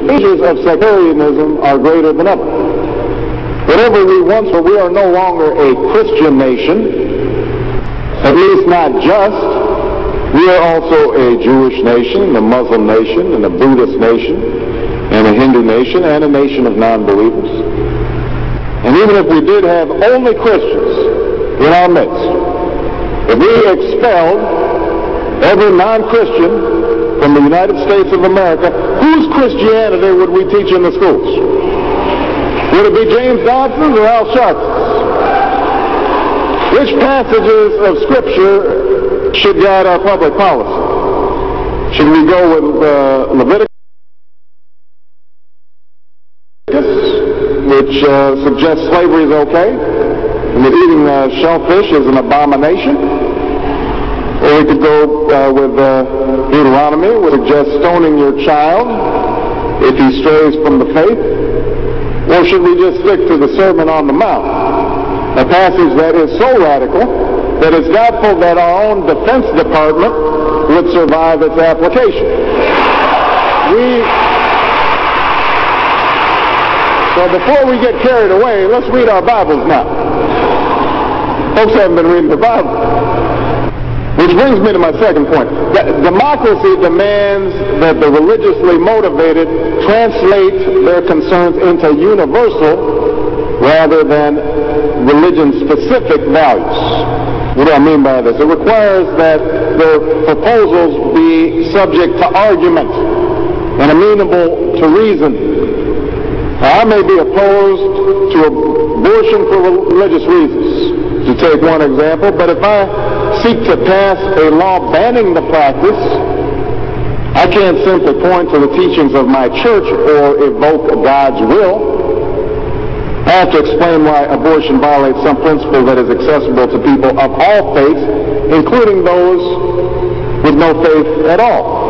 issues of sectarianism are greater than ever. Whatever we once were, we are no longer a Christian nation, at least not just. We are also a Jewish nation, a Muslim nation, and a Buddhist nation, and a Hindu nation, and a nation of non-believers. And even if we did have only Christians in our midst, if we expelled every non-Christian from the United States of America, whose Christianity would we teach in the schools? Would it be James Dobson's or Al Sharpton's? Which passages of Scripture should guide our public policy? Should we go with Leviticus, which suggests slavery is okay, and that eating shellfish is an abomination? Or we could go with Deuteronomy, which suggests stoning your child if he strays from the faith. Or should we just stick to the Sermon on the Mount, a passage that is so radical that it's doubtful that our own Defense Department would survive its application? So before we get carried away, let's read our Bibles now. Folks haven't been reading the Bible. Which brings me to my second point. Democracy demands that the religiously motivated translate their concerns into universal rather than religion-specific values. What do I mean by this? It requires that their proposals be subject to argument and amenable to reason. Now, I may be opposed to abortion for religious reasons, to take one example, but if I seek to pass a law banning the practice, I can't simply point to the teachings of my church or evoke God's will. I have to explain why abortion violates some principle that is accessible to people of all faiths, including those with no faith at all.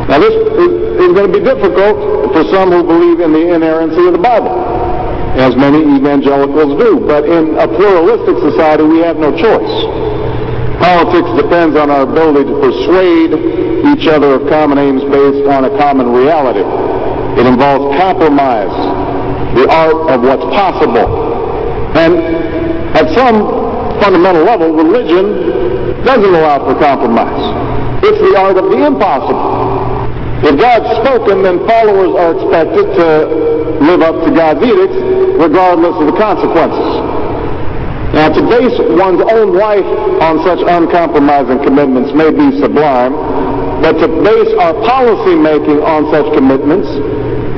Now this is going to be difficult for some who believe in the inerrancy of the Bible, as many evangelicals do. But in a pluralistic society, we have no choice. Politics depends on our ability to persuade each other of common aims based on a common reality. It involves compromise, the art of what's possible. And at some fundamental level, religion doesn't allow for compromise. It's the art of the impossible. If God's spoken, then followers are expected to live up to God's edicts, regardless of the consequences. Now, to base one's own life on such uncompromising commitments may be sublime, but to base our policy making on such commitments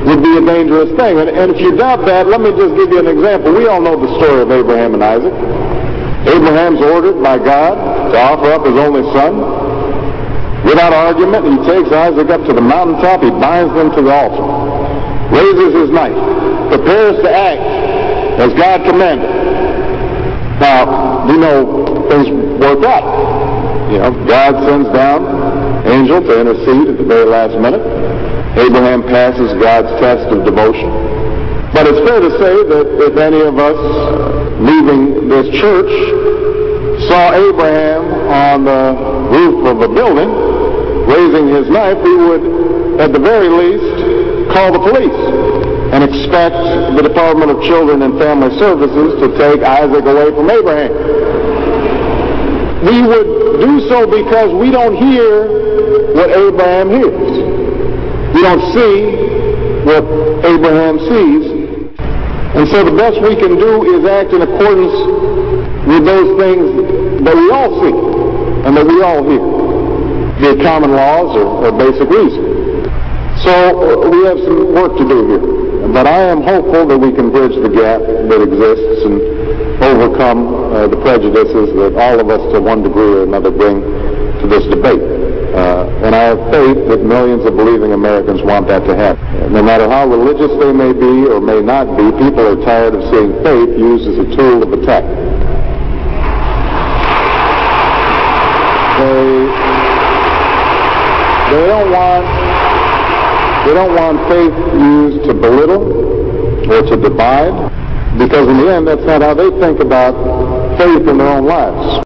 would be a dangerous thing. And if you doubt that, let me just give you an example. We all know the story of Abraham and Isaac. Abraham's ordered by God to offer up his only son. Without argument, he takes Isaac up to the mountaintop, he binds them to the altar, raises his knife, prepares to act as God commanded. Now, you know, things work out. You know, God sends down an angel to intercede at the very last minute. Abraham passes God's test of devotion. But it's fair to say that if any of us leaving this church saw Abraham on the roof of a building raising his knife, we would, at the very least, call the police and expect the Department of Children and Family Services to take Isaac away from Abraham. We would do so because we don't hear what Abraham hears. We don't see what Abraham sees. And so the best we can do is act in accordance with those things that we all see and that we all hear, be it common laws or basic reason. So we have some work to do here. But I am hopeful that we can bridge the gap that exists and overcome the prejudices that all of us to one degree or another bring to this debate. And I have faith that millions of believing Americans want that to happen. No matter how religious they may be or may not be, people are tired of seeing faith used as a tool of attack. They don't want faith used to belittle or to divide, because in the end, that's not how they think about faith in their own lives.